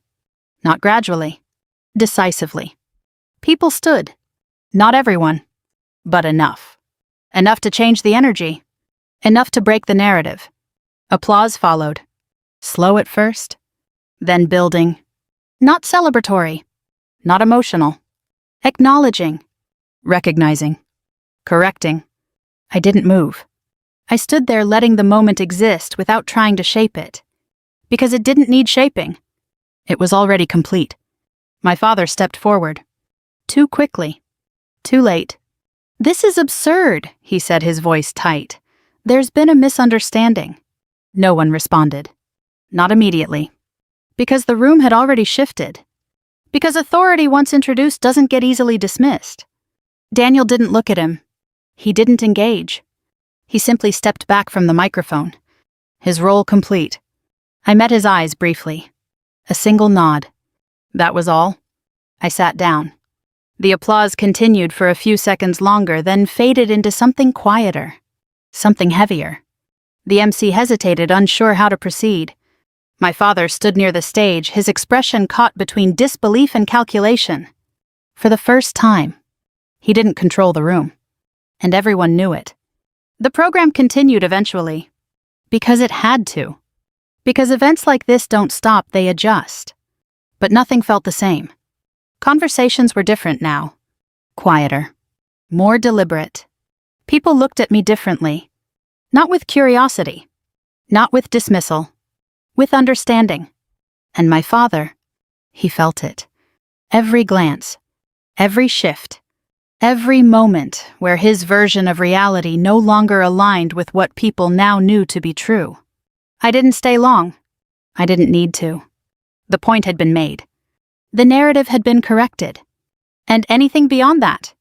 Not gradually. Decisively. People stood. Not everyone. But enough. Enough to change the energy. Enough to break the narrative. Applause followed. Slow at first. Then building. Not celebratory. Not emotional. Acknowledging. Recognizing. Correcting. I didn't move. I stood there letting the moment exist without trying to shape it. Because it didn't need shaping. It was already complete. My father stepped forward. Too quickly. Too late. This is absurd, he said, his voice tight. There's been a misunderstanding. No one responded. Not immediately. Because the room had already shifted. Because authority once introduced doesn't get easily dismissed. Daniel didn't look at him. He didn't engage. He simply stepped back from the microphone. His role complete. I met his eyes briefly. A single nod. That was all. I sat down. The applause continued for a few seconds longer, then faded into something quieter, something heavier. The MC hesitated, unsure how to proceed. My father stood near the stage, his expression caught between disbelief and calculation. For the first time, he didn't control the room, and everyone knew it. The program continued eventually, because it had to. Because events like this don't stop, they adjust. But nothing felt the same. Conversations were different now. Quieter. More deliberate. People looked at me differently. Not with curiosity. Not with dismissal. With understanding. And my father, he felt it. Every glance. Every shift. Every moment where his version of reality no longer aligned with what people now knew to be true. I didn't stay long. I didn't need to. The point had been made. The narrative had been corrected. And anything beyond that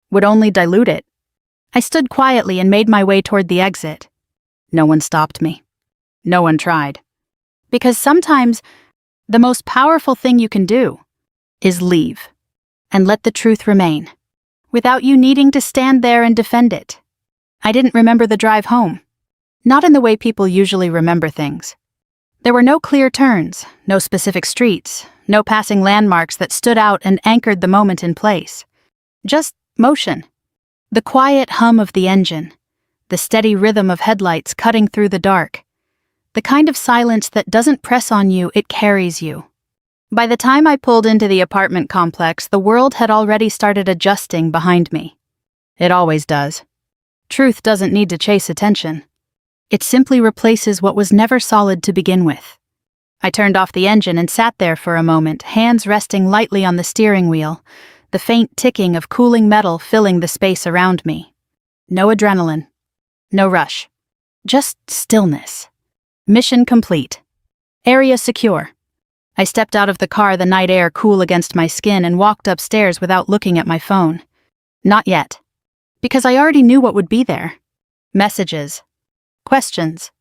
would only dilute it. I stood quietly and made my way toward the exit. No one stopped me. No one tried. Because sometimes the most powerful thing you can do is leave and let the truth remain, without you needing to stand there and defend it. I didn't remember the drive home. Not in the way people usually remember things. There were no clear turns, no specific streets, no passing landmarks that stood out and anchored the moment in place. Just motion. The quiet hum of the engine. The steady rhythm of headlights cutting through the dark. The kind of silence that doesn't press on you, it carries you. By the time I pulled into the apartment complex, the world had already started adjusting behind me. It always does. Truth doesn't need to chase attention. It simply replaces what was never solid to begin with. I turned off the engine and sat there for a moment, hands resting lightly on the steering wheel, the faint ticking of cooling metal filling the space around me. No adrenaline. No rush. Just stillness. Mission complete. Area secure. I stepped out of the car, the night air cool against my skin, and walked upstairs without looking at my phone. Not yet. Because I already knew what would be there. Messages. Questions.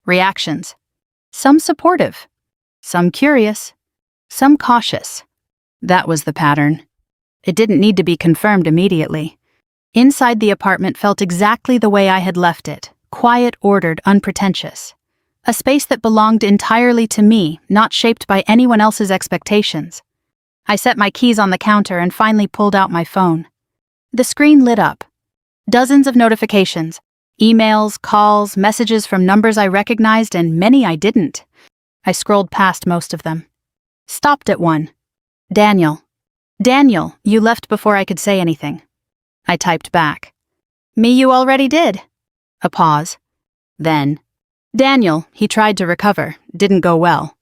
Reactions. Some supportive. Some curious. Some cautious. That was the pattern. It didn't need to be confirmed immediately. Inside the apartment felt exactly the way I had left it. Quiet, ordered, unpretentious. A space that belonged entirely to me, not shaped by anyone else's expectations. I set my keys on the counter and finally pulled out my phone. The screen lit up. Dozens of notifications. Emails, calls, messages from numbers I recognized and many I didn't. I scrolled past most of them. Stopped at one. Daniel. Daniel, you left before I could say anything. I typed back. Me, you already did. A pause. Then. Daniel, he tried to recover. Didn't go well.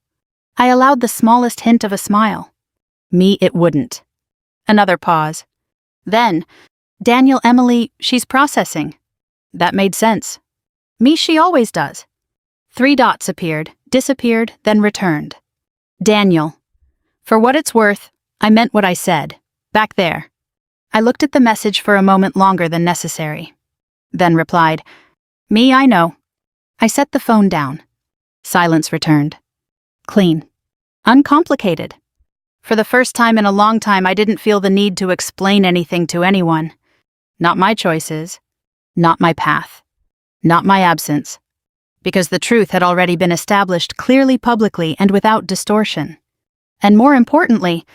I allowed the smallest hint of a smile. Me, it wouldn't. Another pause. Then. Daniel, Emily, she's processing. That made sense. Me, she always does. 3 dots appeared, disappeared, then returned. Daniel. For what it's worth, I meant what I said. Back there. I looked at the message for a moment longer than necessary. Then replied, Me, I know. I set the phone down. Silence returned. Clean. Uncomplicated. For the first time in a long time, I didn't feel the need to explain anything to anyone. Not my choices. Not my path. Not my absence. Because the truth had already been established clearly, publicly, and without distortion. And more importantly,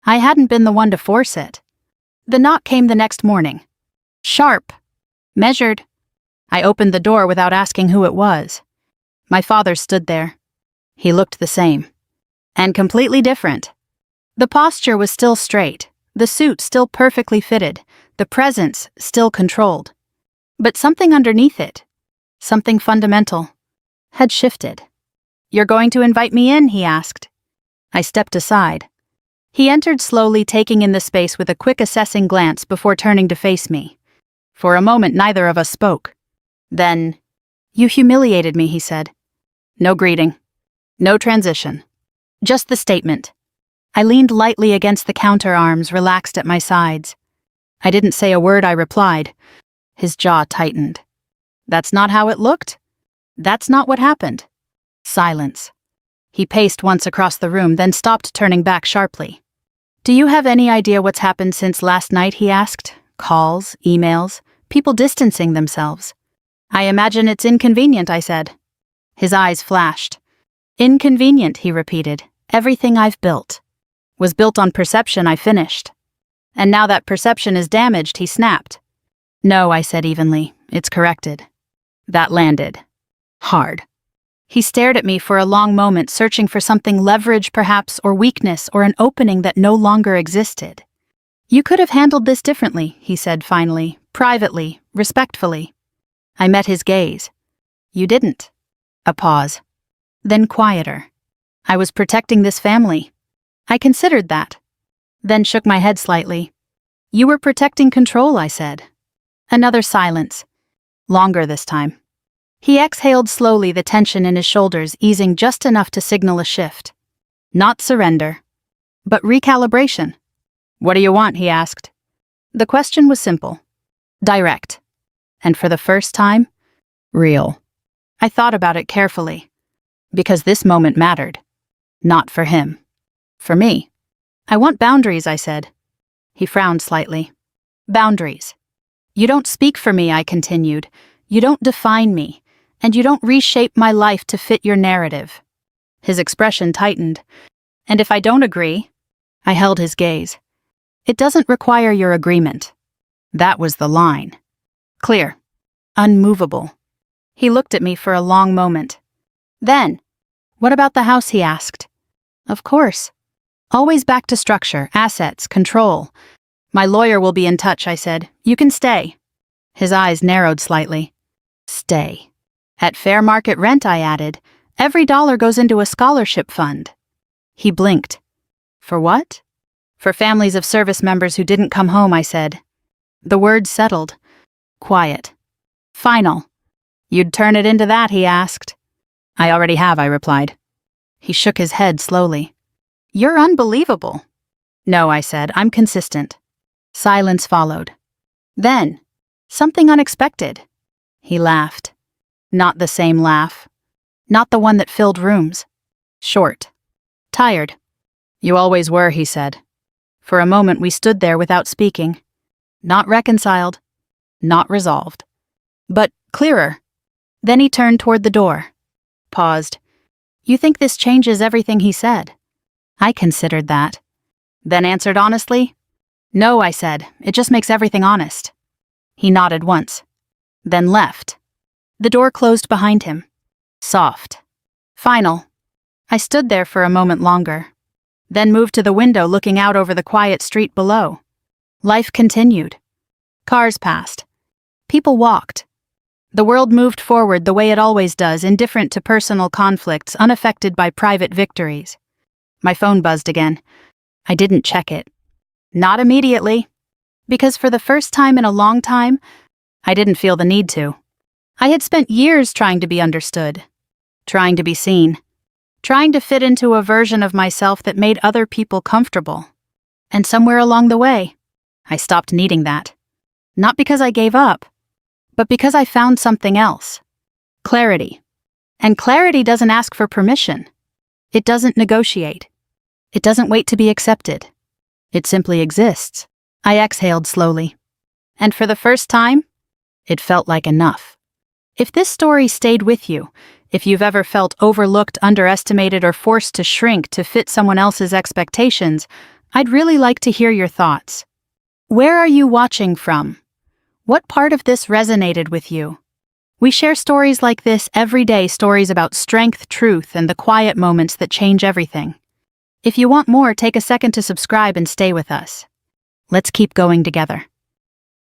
I hadn't been the one to force it. The knock came the next morning. Sharp. Measured. I opened the door without asking who it was. My father stood there. He looked the same. And completely different. The posture was still straight, the suit still perfectly fitted, the presence still controlled. But something underneath it, something fundamental, had shifted. You're going to invite me in, he asked. I stepped aside. He entered slowly, taking in the space with a quick assessing glance before turning to face me. For a moment, neither of us spoke. Then, You humiliated me, he said. No greeting. No transition. Just the statement. I leaned lightly against the counter, arms relaxed at my sides. I didn't say a word, I replied. His jaw tightened. That's not how it looked. That's not what happened. Silence. He paced once across the room, then stopped, turning back sharply. Do you have any idea what's happened since last night, he asked. Calls, emails, people distancing themselves. I imagine it's inconvenient, I said. His eyes flashed. Inconvenient, he repeated. Everything I've built was built on perception I finished. And now that perception is damaged, he snapped. No, I said evenly. It's corrected. That landed. Hard. He stared at me for a long moment, searching for something leverage perhaps, or weakness, or an opening that no longer existed. You could have handled this differently, he said finally, privately, respectfully. I met his gaze. You didn't. A pause. Then quieter. I was protecting this family. I considered that. Then shook my head slightly. You were protecting control, I said. Another silence. Longer this time. He exhaled slowly, the tension in his shoulders easing just enough to signal a shift. Not surrender, but recalibration. What do you want, he asked. The question was simple. Direct. And for the first time, real. I thought about it carefully. Because this moment mattered. Not for him. For me. I want boundaries, I said. He frowned slightly. Boundaries. You don't speak for me, I continued. You don't define me. And you don't reshape my life to fit your narrative. His expression tightened. And if I don't agree, I held his gaze. It doesn't require your agreement. That was the line. Clear. Unmovable. He looked at me for a long moment. Then, what about the house, he asked. Of course. Always back to structure, assets, control. My lawyer will be in touch, I said. You can stay. His eyes narrowed slightly. Stay. At fair market rent, I added. Every dollar goes into a scholarship fund. He blinked. For what? For families of service members who didn't come home, I said. The words settled. Quiet. Final. You'd turn it into that, he asked. I already have, I replied. He shook his head slowly. You're unbelievable. No, I said, I'm consistent. Silence followed. Then, something unexpected. He laughed. Not the same laugh. Not the one that filled rooms. Short. Tired. You always were, he said. For a moment we stood there without speaking. Not reconciled. Not resolved. But clearer. Then he turned toward the door. Paused. You think this changes everything, he said. I considered that. Then answered honestly. No, I said, it just makes everything honest. He nodded once. Then left. The door closed behind him. Soft. Final. I stood there for a moment longer. Then moved to the window looking out over the quiet street below. Life continued. Cars passed. People walked. The world moved forward the way it always does, indifferent to personal conflicts, unaffected by private victories. My phone buzzed again. I didn't check it. Not immediately. Because for the first time in a long time, I didn't feel the need to. I had spent years trying to be understood, trying to be seen, trying to fit into a version of myself that made other people comfortable. And somewhere along the way, I stopped needing that. Not because I gave up, but because I found something else. Clarity. And clarity doesn't ask for permission. It doesn't negotiate. It doesn't wait to be accepted. It simply exists. I exhaled slowly. And for the first time, it felt like enough. If this story stayed with you, if you've ever felt overlooked, underestimated, or forced to shrink to fit someone else's expectations, I'd really like to hear your thoughts. Where are you watching from? What part of this resonated with you? We share stories like this every day, stories about strength, truth, and the quiet moments that change everything. If you want more, take a second to subscribe and stay with us. Let's keep going together.